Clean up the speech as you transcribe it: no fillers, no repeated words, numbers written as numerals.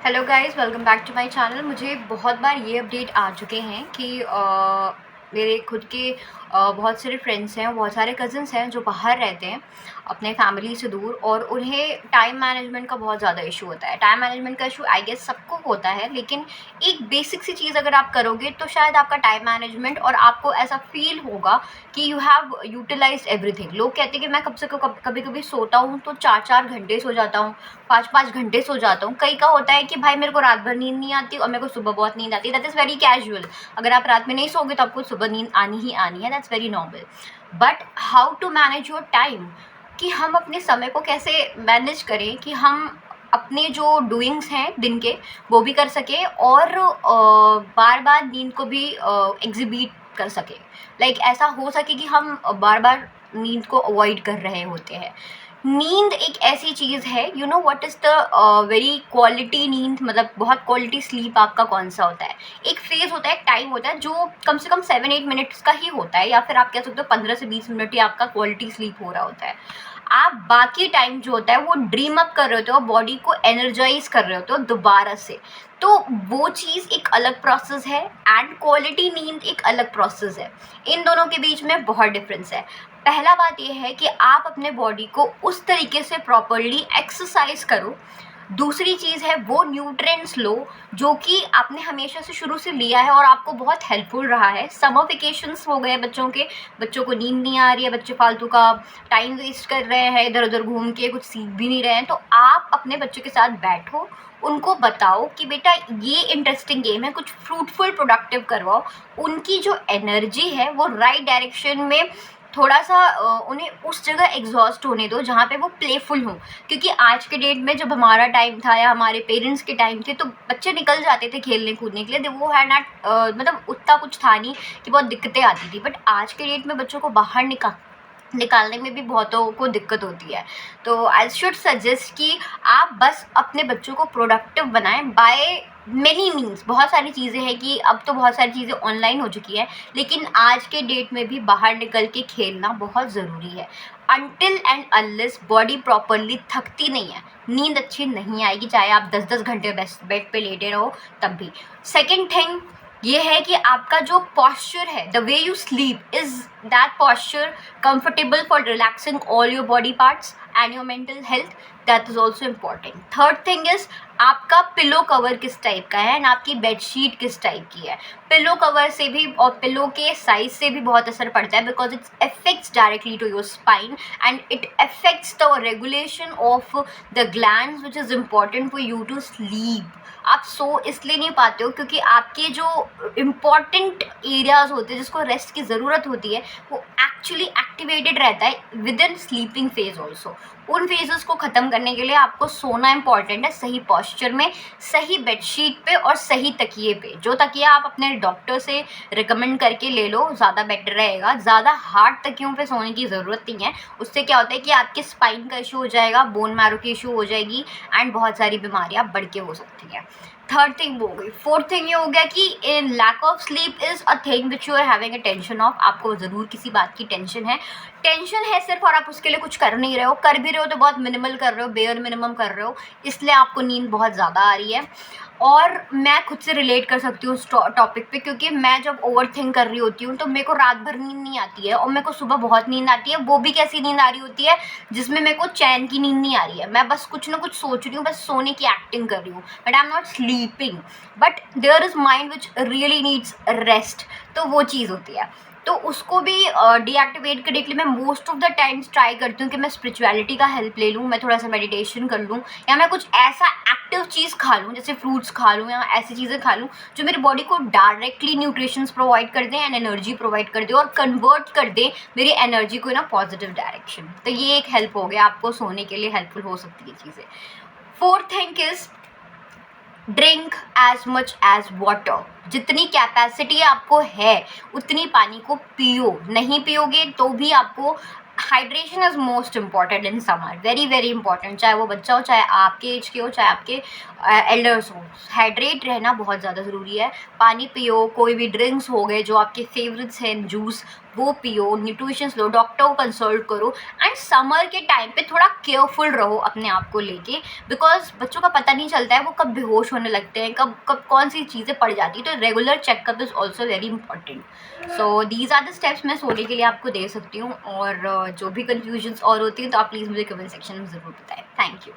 Hello guys, welcome back to my channel. मुझे बहुत बार ये अपडेट आ चुके हैं कि मेरे खुद के बहुत सारे फ्रेंड्स हैं, बहुत सारे कज़न्स हैं जो बाहर रहते हैं अपने फैमिली से दूर, और उन्हें टाइम मैनेजमेंट का बहुत ज़्यादा इशू होता है। टाइम मैनेजमेंट का इशू आई गेस सबको होता है, लेकिन एक बेसिक सी चीज़ अगर आप करोगे तो शायद आपका टाइम मैनेजमेंट, और आपको ऐसा फील होगा कि यू हैव यूटिलाइज्ड एवरीथिंग। लोग कहते हैं कि मैं कभी कभी सोता हूँ तो 4-4 घंटे सो जाता हूँ, 5-5 घंटे सो जाता हूँ। कई का होता है कि भाई मेरे को रात भर नींद नहीं आती और मेरे को सुबह बहुत नींद आती है। That is very casual. अगर आप रात में नहीं सोओगे तो आपको सुबह नींद आनी ही आनी है, that's very normal. But how to manage your time, कि हम अपने समय को कैसे मैनेज करें कि हम अपने जो डूइंग्स हैं दिन के वो भी कर सकें, और बार बार नींद को भी एग्जिबिट कर सकें। लाइक ऐसा हो सके कि हम बार बार नींद को अवॉइड कर रहे होते हैं। नींद एक ऐसी चीज़ है, you know what is the very quality नींद, मतलब बहुत क्वालिटी स्लीप आपका कौन सा होता है। एक फेज़ होता है, एक टाइम होता है जो कम से कम 7-8 मिनट्स का ही होता है, या फिर आप कह सकते हो 15 से 20 मिनट ही आपका क्वालिटी स्लीप हो रहा होता है। आप बाकी टाइम जो होता है वो ड्रीम अप कर रहे होते हो, बॉडी को एनर्जाइज कर रहे होते हो दोबारा से। तो वो चीज़ एक अलग प्रोसेस है, एंड क्वालिटी नींद एक अलग प्रोसेस है। इन दोनों के बीच में बहुत डिफरेंस है। पहला बात यह है कि आप अपने बॉडी को उस तरीके से प्रॉपरली एक्सरसाइज करो। दूसरी चीज़ है वो न्यूट्रिएंट्स लो जो कि आपने हमेशा से शुरू से लिया है और आपको बहुत हेल्पफुल रहा है। समर वेकेशंस हो गए बच्चों के, बच्चों को नींद नहीं आ रही है, बच्चे फालतू का टाइम वेस्ट कर रहे हैं, इधर उधर घूम के कुछ सीख भी नहीं रहे हैं। तो आप अपने बच्चों के साथ बैठो, उनको बताओ कि बेटा ये इंटरेस्टिंग गेम है, कुछ फ्रूटफुल प्रोडक्टिव करवाओ। उनकी जो एनर्जी है वो राइट डायरेक्शन में थोड़ा सा उन्हें उस जगह एग्जॉस्ट होने दो जहाँ पे वो प्लेफुल हों। क्योंकि आज के डेट में जब हमारा टाइम था या हमारे पेरेंट्स के टाइम थे तो बच्चे निकल जाते थे खेलने कूदने के लिए, वो है नॉट मतलब उतना कुछ था नहीं कि बहुत दिक्कतें आती थी। बट आज के डेट में बच्चों को बाहर निकालने में भी बहुतों को दिक्कत होती है। तो आई शुड सजेस्ट कि आप बस अपने बच्चों को प्रोडक्टिव बनाएं बाय मेनी मीन्स। बहुत सारी चीज़ें हैं कि अब तो बहुत सारी चीज़ें ऑनलाइन हो चुकी है, लेकिन आज के डेट में भी बाहर निकल के खेलना बहुत ज़रूरी है। Until and unless body properly थकती नहीं है, नींद अच्छी नहीं आएगी, चाहे आप 10-10 घंटे बेड पे लेटे रहो तब भी। सेकेंड थिंग ये है कि आपका जो पॉस्चर है, the way you sleep, is that posture comfortable for relaxing all your body parts and your mental health, that is also important. Third thing is आपका पिलो कवर किस टाइप का है एंड आपकी बेडशीट किस type की है। Pillow cover से भी और पिलो के साइज से भी बहुत असर पड़ता है, because it's affects directly to your spine and it affects the regulation of the glands which is important for you to sleep. आप सो इसलिए नहीं पाते हो क्योंकि आपके जो इम्पॉर्टेंट एरियाज होते हैं जिसको रेस्ट की ज़रूरत होती है वो एक्चुअली एक्टिवेटेड रहता है with in sleeping phase also. उन फेजेस को ख़त्म करने के लिए आपको सोना इंपॉर्टेंट है, सही पॉस्चर में, सही बेडशीट पे और सही तकिए पे। जो तकिया आप अपने डॉक्टर से रिकमेंड करके ले लो, ज़्यादा बेटर रहेगा। ज़्यादा हार्ड तकियों पे सोने की ज़रूरत नहीं है, उससे क्या होता है कि आपके स्पाइन का इशू हो जाएगा, बोन मैरो की इशू हो जाएगी, एंड बहुत सारी बीमारियाँ बढ़ के हो सकती हैं। थर्ड थिंग वो हो गई। फोर्थ थिंग ये हो गया कि in lack of sleep is a thing which you are having a tension off. आपको ज़रूर किसी बात की टेंशन है सिर्फ, और आप उसके लिए कुछ कर नहीं रहे हो, कर भी रहे हो तो बहुत मिनिमल कर रहे हो, बेयर मिनिमम कर रहे हो, इसलिए आपको नींद बहुत ज़्यादा आ रही है। और मैं खुद से रिलेट कर सकती हूँ उस टॉपिक पे, क्योंकि मैं जब ओवर थिंक कर रही होती हूँ तो मेरे को रात भर नींद नहीं आती है और मेरे को सुबह बहुत नींद आती है। वो भी कैसी नींद आ रही होती है जिसमें मेरे को चैन की नींद नहीं आ रही है, मैं बस कुछ ना कुछ सोच रही हूँ, बस सोने की एक्टिंग कर रही हूँ, but I am not sleeping. But there is mind which really needs rest, तो वो चीज़ होती है। तो उसको भी डीएक्टिवेट करने के लिए मैं most of the times try करती हूँ कि मैं स्पिरिचुअलिटी का हेल्प ले लूँ, मैं थोड़ा सा मेडिटेशन कर लूँ, या मैं कुछ ऐसा एक्टिव चीज़ खा लूँ, जैसे फ्रूट्स खा लूँ या ऐसी चीज़ें खा लूँ जो मेरी बॉडी को डायरेक्टली न्यूट्रिशंस प्रोवाइड कर दें एंड एनर्जी प्रोवाइड कर दें और कन्वर्ट कर दें मेरी एनर्जी को इन अ पॉजिटिव डायरेक्शन। तो ये एक हेल्प हो गया, आपको सोने के लिए हेल्पफुल हो सकती है चीज़ें। Fourth thing is drink as much as water. जितनी कैपेसिटी आपको है उतनी पानी को पियो। नहीं पियोगे तो भी आपको hydration is most important in summer, very very important, चाहे वो बच्चा हो, चाहे आपके एज के हो, चाहे आपके एल्डर्स हो, हाइड्रेट रहना बहुत ज़्यादा ज़रूरी है। पानी पियो, कोई भी ड्रिंक्स हो गए जो आपके फेवरेट्स हैं, जूस वो पियो, न्यूट्रिशंस लो, डॉक्टर को कंसल्ट करो। एंड समर के टाइम पे थोड़ा केयरफुल रहो अपने आप को लेके, बिकॉज बच्चों का पता नहीं चलता है वो कब बेहोश होने लगते हैं, कब कब कौन सी चीज़ें पड़ जाती है, तो regular checkup is also very important. So these are the steps मैं सोने के लिए आपको दे सकती हूँ, और जो भी कन्फ्यूजन्स और होती हैं तो आप प्लीज़ मुझे कमेंट सेक्शन में ज़रूर बताएं। Thank you.